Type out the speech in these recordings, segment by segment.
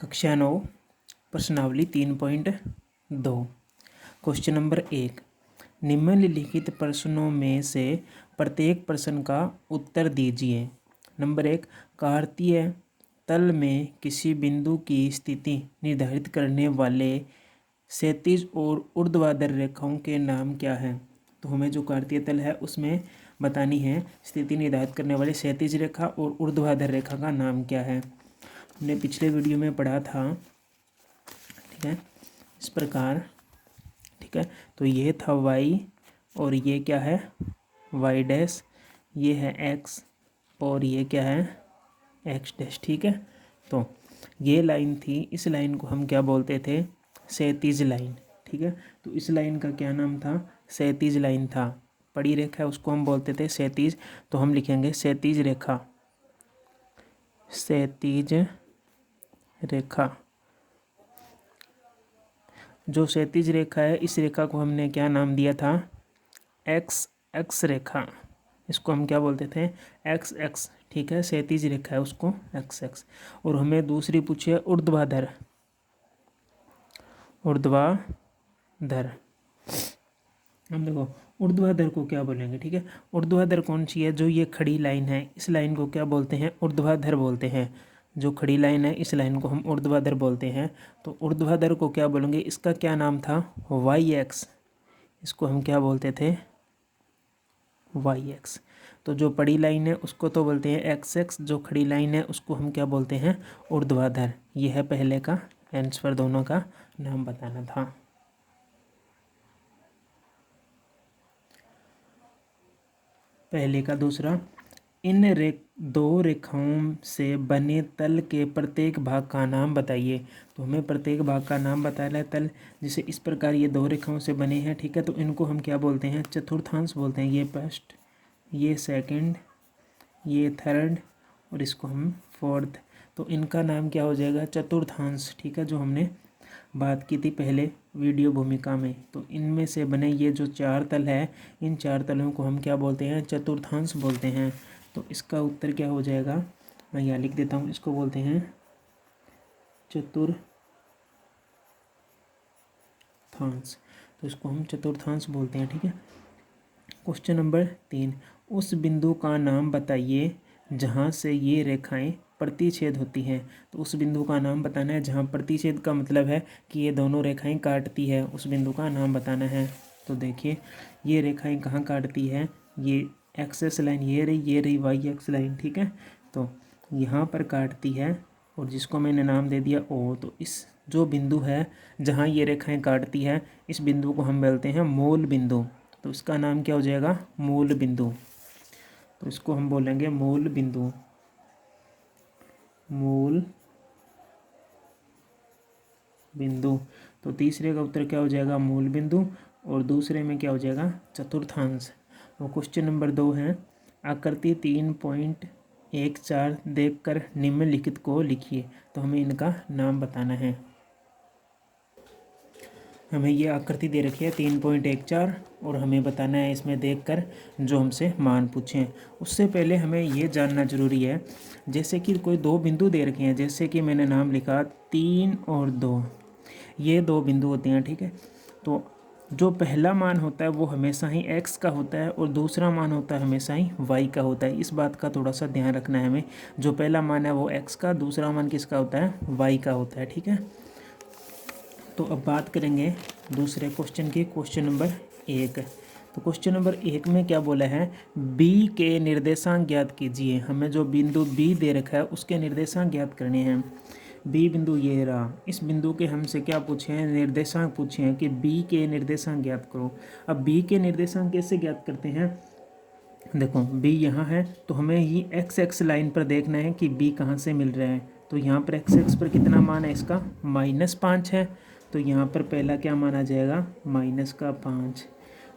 कक्षा 9 प्रश्नावली 3.2। Question number 1, निम्नलिखित प्रश्नों में से प्रत्येक प्रश्न का उत्तर दीजिए। नंबर 1, कार्तीय तल में किसी बिंदु की स्थिति निर्धारित करने वाले क्षैतिज और ऊर्ध्वाधर रेखाओं के नाम क्या हैं। तो हमें जो कार्तीय तल है उसमें बतानी है स्थिति निर्धारित करने वाली क्षैतिज रेखा और ऊर्ध्वाधर रेखा का नाम क्या है। हमने पिछले वीडियो में पढ़ा था, ठीक है, इस प्रकार, ठीक है। तो ये था y और ये क्या है y डैश, ये है x और ये क्या है x डैश, ठीक है। तो ये लाइन थी, इस लाइन को हम क्या बोलते थे, क्षैतिज लाइन, ठीक है। तो इस लाइन का क्या नाम था, क्षैतिज लाइन था। पड़ी रेखा है उसको हम बोलते थे क्षैतिज, तो हम लिखेंगे क्षैतिज रेखा, क्षैतिज रेखा। जो क्षैतिज रेखा है इस रेखा को हमने क्या नाम दिया था, एक्स एक्स रेखा। इसको हम क्या बोलते थे, एक्स एक्स, ठीक है। क्षैतिज रेखा है उसको एक्स एक्स। और हमें दूसरी पूछी है ऊर्ध्वाधर, ऊर्ध्वाधर। हम देखो ऊर्ध्वाधर को क्या बोलेंगे, ठीक है। ऊर्ध्वाधर कौन सी है, जो ये खड़ी लाइन है इस लाइन को क्या बोलते हैं, ऊर्ध्वाधर बोलते हैं। जो खड़ी लाइन है इस लाइन को हम ऊर्ध्वाधर बोलते हैं। तो ऊर्ध्वाधर को क्या बोलेंगे, इसका क्या नाम था, वाई एक्स। इसको हम क्या बोलते थे, वाई एक्स। तो जो पड़ी लाइन है उसको तो बोलते हैं एक्स एक्स, जो खड़ी लाइन है उसको हम क्या बोलते हैं, ऊर्ध्वाधर। यह है पहले का आंसर, दोनों का नाम बताना था। पहले का दूसरा, इन दो रेखाओं से बने तल के प्रत्येक भाग का नाम बताइए। तो हमें प्रत्येक भाग का नाम बताना है तल, जैसे इस प्रकार ये दो रेखाओं से बने हैं, ठीक है। तो इनको हम क्या बोलते हैं, चतुर्थांश बोलते हैं। ये फर्स्ट, ये सेकंड, ये थर्ड और इसको हम फोर्थ। तो इनका नाम क्या हो जाएगा, चतुर्थांश, ठीक है। जो हमने बात की थी पहले वीडियो भूमिका में। तो इनमें से बने ये जो चार तल है, इन चार तलों को हम क्या बोलते हैं, चतुर्थांश बोलते हैं। तो इसका उत्तर क्या हो जाएगा, मैं यहाँ लिख देता हूँ, इसको बोलते हैं चतुर्थांश। तो इसको हम चतुर्थांश बोलते हैं, ठीक है। क्वेश्चन नंबर 3, उस बिंदु का नाम बताइए जहाँ से ये रेखाएं प्रतिच्छेद होती हैं। तो उस बिंदु का नाम बताना है जहाँ प्रतिच्छेद का मतलब है कि ये दोनों रेखाएं काटती है, उस बिंदु का नाम बताना है। तो देखिए ये रेखाएं कहाँ काटती है, ये एक्स लाइन ये रही वाई एक्स लाइन, ठीक है। तो यहाँ पर काटती है और जिसको मैंने नाम दे दिया ओ। तो इस जो बिंदु है जहाँ ये रेखाएं काटती है इस बिंदु को हम बोलते हैं मूल बिंदु। तो इसका नाम क्या हो जाएगा, मूल बिंदु। तो इसको हम बोलेंगे मूल बिंदु, मूल बिंदु। तो तीसरे का उत्तर क्या हो जाएगा, मूल बिंदु, और दूसरे में क्या हो जाएगा, चतुर्थांश। तो क्वेश्चन नंबर 2 है, आकृति 3.14 देखकर निम्नलिखित को लिखिए। तो हमें इनका नाम बताना है। हमें ये आकृति दे रखी है 3.14 और हमें बताना है इसमें देखकर जो हमसे मान पूछें। उससे पहले हमें ये जानना जरूरी है, जैसे कि कोई दो बिंदु दे रखे हैं, जैसे कि मैंने नाम लिखा 3 और 2, ये दो बिंदु होते हैं, ठीक है। तो जो पहला मान होता है वो हमेशा ही x का होता है और दूसरा मान होता है हमेशा ही y का होता है। इस बात का थोड़ा सा ध्यान रखना है हमें। जो पहला मान है वो x का, दूसरा मान किसका होता है, y का होता है, ठीक है। तो अब बात करेंगे दूसरे क्वेश्चन की, क्वेश्चन नंबर 1। तो क्वेश्चन नंबर 1 में क्या बोला है, b के निर्देशांक ज्ञात कीजिए। हमें जो बिंदु b दे रखा है उसके निर्देशांक ज्ञात करने हैं। b बिंदु ये रहा, इस बिंदु के हमसे क्या पूछे हैं, निर्देशांक पूछे हैं कि b के निर्देशांक ज्ञात करो। अब b के निर्देशांक कैसे ज्ञात करते हैं, देखो b यहाँ है तो हमें ही एक्स एक्स लाइन पर देखना है कि b कहाँ से मिल रहा है। तो यहाँ पर एक्स एक्स पर कितना मान है इसका, -5 है। तो यहाँ पर पहला क्या माना जाएगा, -5।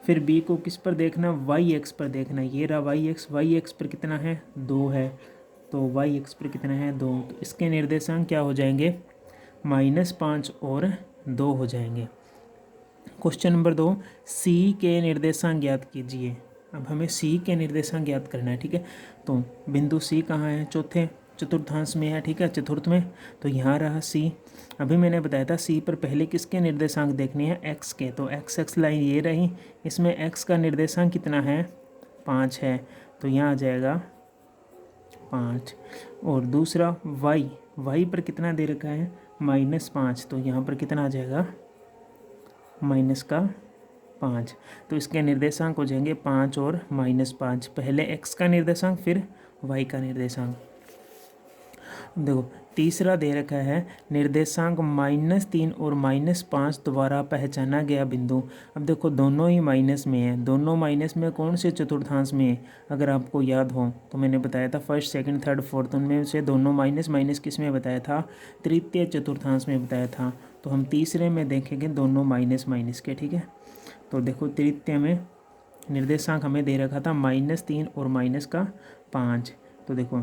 फिर b को किस पर देखना, वाई एक्स पर देखना। ये रहा वाई एक्स पर कितना है, 2 है। तो वाई एक्स पर कितना है, 2। तो इसके निर्देशांक क्या हो जाएंगे, -5 और 2 हो जाएंगे। क्वेश्चन नंबर 2, सी के निर्देशांक ज्ञात कीजिए। अब हमें सी के निर्देशांक ज्ञात करना है, ठीक है। तो बिंदु सी कहाँ है, चतुर्थांश में है, ठीक है, चतुर्थ में। तो यहाँ रहा सी। अभी मैंने बताया था सी पर पहले किसके निर्देशांक देखने हैं, एक्स के। तो एक्स लाइन ये रही, इसमें एक्स का निर्देशांक कितना है, 5 है, तो यहाँ आ जाएगा 5। और दूसरा वाई पर कितना दे रखा है, -5, तो यहाँ पर कितना आ जाएगा, -5। तो इसके निर्देशांक हो जाएंगे 5 और -5, पहले एक्स का निर्देशांक फिर वाई का निर्देशांक। देखो तीसरा दे रखा है निर्देशांक -3 और -5 द्वारा पहचाना गया बिंदु। अब देखो दोनों ही माइनस में है, दोनों माइनस में कौन से चतुर्थांश में है, अगर आपको याद हो तो मैंने बताया था फर्स्ट सेकंड थर्ड फोर्थ, उनमें से दोनों माइनस किस में बताया था, तृतीय चतुर्थांश में बताया था। तो हम तीसरे में देखेंगे दोनों माइनस के, ठीक है। तो देखो तृतीय में निर्देशांक हमें दे रखा था -3 और -5। तो देखो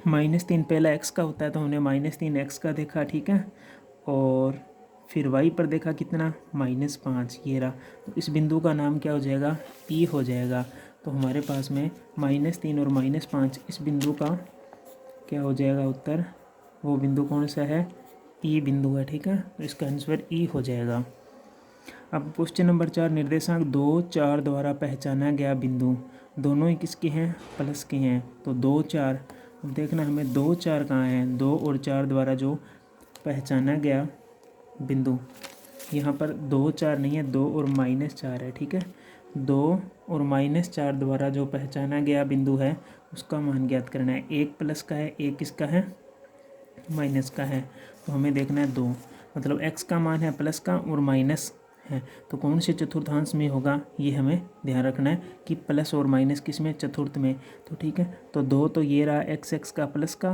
-3 पहला x का होता है, तो हमने -3 x का देखा, ठीक है। और फिर y पर देखा कितना, -5, ये रहा। तो इस बिंदु का नाम क्या हो जाएगा, E हो जाएगा। तो हमारे पास में -3 और -5 इस बिंदु का क्या हो जाएगा उत्तर, वो बिंदु कौन सा है, E बिंदु है, ठीक है। तो इसका आंसर E हो जाएगा। अब क्वेश्चन नंबर 4, निर्देशांक 2, 4 द्वारा पहचाना गया बिंदु, दोनों ही किसके हैं, प्लस के हैं। तो 2, 4, अब देखना हमें 2, 4 कहाँ हैं, 2 और 4 द्वारा जो पहचाना गया बिंदु, यहाँ पर 2, 4 नहीं है, 2 और -4 है, ठीक है। 2 और -4 द्वारा जो पहचाना गया बिंदु है उसका मान ज्ञात करना है। एक प्लस का है, एक किसका है, माइनस का है। तो हमें देखना है 2, मतलब x का मान है प्लस का और माइनस है, तो कौन से चतुर्थांश में होगा, ये हमें ध्यान रखना है कि प्लस और माइनस किस में, चतुर्थ में। तो ठीक है, तो 2 तो ये रहा x का प्लस का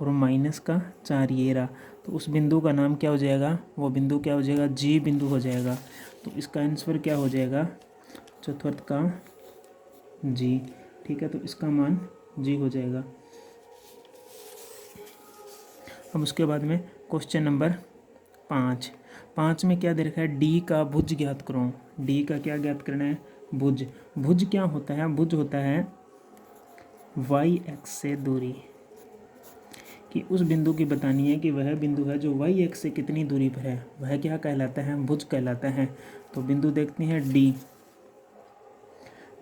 और माइनस का 4 ये रहा। तो उस बिंदु का नाम क्या हो जाएगा, वो बिंदु क्या हो जाएगा, जी बिंदु हो जाएगा। तो इसका आंसर क्या हो जाएगा, चतुर्थ का जी, ठीक है। तो इसका मान जी हो जाएगा। अब उसके बाद में क्वेश्चन नंबर 5 में क्या दे रखा है, डी का भुज ज्ञात करो। डी का क्या ज्ञात करना है, भुज क्या होता है, भुज होता है वाई एक्स से दूरी, कि उस बिंदु की बतानी है कि वह बिंदु है जो वाई एक्स से कितनी दूरी पर है, वह क्या कहलाता है, भुज कहलाता है। तो बिंदु देखते हैं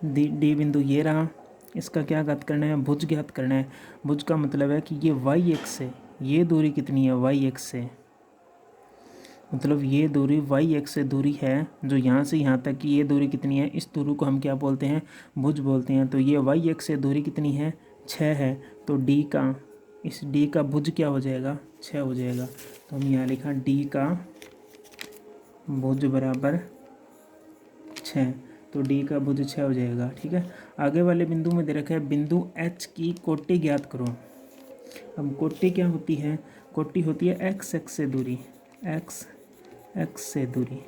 डी बिंदु ये रहा, इसका क्या ज्ञात करना है, भुज ज्ञात करना है। भुज का मतलब है कि ये वाई एक्स से ये दूरी कितनी है, वाई एक्स से, मतलब ये दूरी वाई एक्स से दूरी है, जो यहाँ से यहाँ तक की ये दूरी कितनी है, इस दूरी को हम क्या बोलते हैं, भुज बोलते हैं। तो ये वाई एक्स से दूरी कितनी है, 6 है। तो इस डी का भुज क्या हो जाएगा, 6 हो जाएगा। तो हम यहाँ लिखा डी का भुज बराबर 6, तो डी का भुज 6 हो जाएगा, ठीक है। आगे वाले बिंदु में दे रखा है बिंदु एच की कोटि ज्ञात करो। अब कोटि क्या होती है, कोटि होती है एक्स से दूरी, एक्स से दूरी।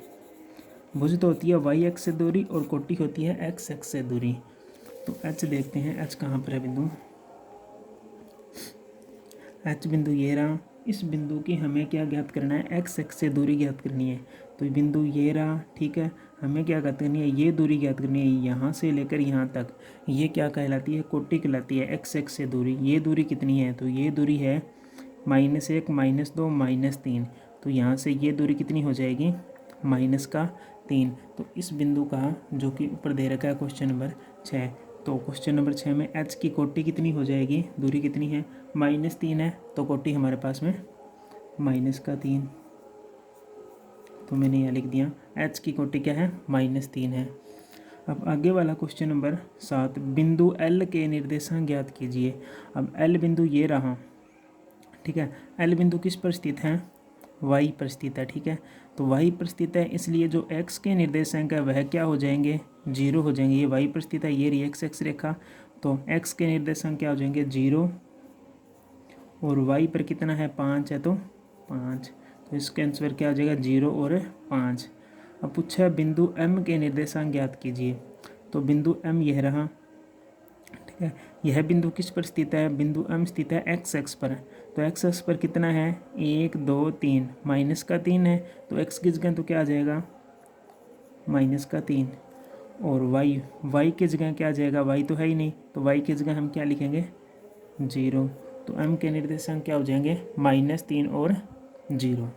भुज तो होती है वाई एक्स से दूरी और कोटि होती है एक्स से दूरी। तो एच देखते हैं, एच कहाँ पर है बिंदु, एच बिंदु ये रहा। इस बिंदु की हमें क्या ज्ञात करना है, एक्स से दूरी ज्ञात करनी है। तो बिंदु ये रहा, ठीक है। हमें क्या ज्ञात करनी है, ये दूरी ज्ञात करनी है, यहाँ से लेकर यहाँ तक। ये क्या कहलाती है, कोटि कहलाती है, एक्स से दूरी। ये दूरी कितनी है, तो ये दूरी है -1 -2 -3। तो यहाँ से ये दूरी कितनी हो जाएगी, -3। तो इस बिंदु का जो कि ऊपर दे रखा है क्वेश्चन नंबर 6, तो क्वेश्चन नंबर 6 में एच की कोटि कितनी हो जाएगी, दूरी कितनी है, -3 है। तो कोटि हमारे पास में -3, तो मैंने यहाँ लिख दिया एच की कोटि क्या है, -3 है। अब आगे वाला क्वेश्चन नंबर 7, बिंदु एल के निर्देशांक ज्ञात कीजिए। अब एल बिंदु ये रहा, ठीक है। एल बिंदु किस पर स्थित है, वाई पर स्थित है, ठीक है। तो वाई पर स्थित है, इसलिए जो एक्स के निर्देशांक है वह क्या हो जाएंगे, 0 हो जाएंगे। ये वाई पर स्थित है, ये रही एक्स रेखा, तो एक्स के निर्देशांक क्या हो जाएंगे, 0, और वाई पर कितना है, 5 है, तो 5। तो इसका आंसर क्या हो जाएगा, 0 और 5। अब पूछा है बिंदु एम के निर्देशांक ज्ञात कीजिए। तो बिंदु एम यह रहा, ठीक है। यह बिंदु किस पर स्थित है, बिंदु एम स्थित है एक्स पर। तो एक्स पर कितना है, 1 2 3, -3 है। तो एक्स की जगह तो क्या आ जाएगा, -3। और वाई की जगह क्या आ जाएगा, वाई तो है ही नहीं, तो वाई की जगह हम क्या लिखेंगे, 0। तो m के निर्देशांक क्या हो जाएंगे -3 और 0।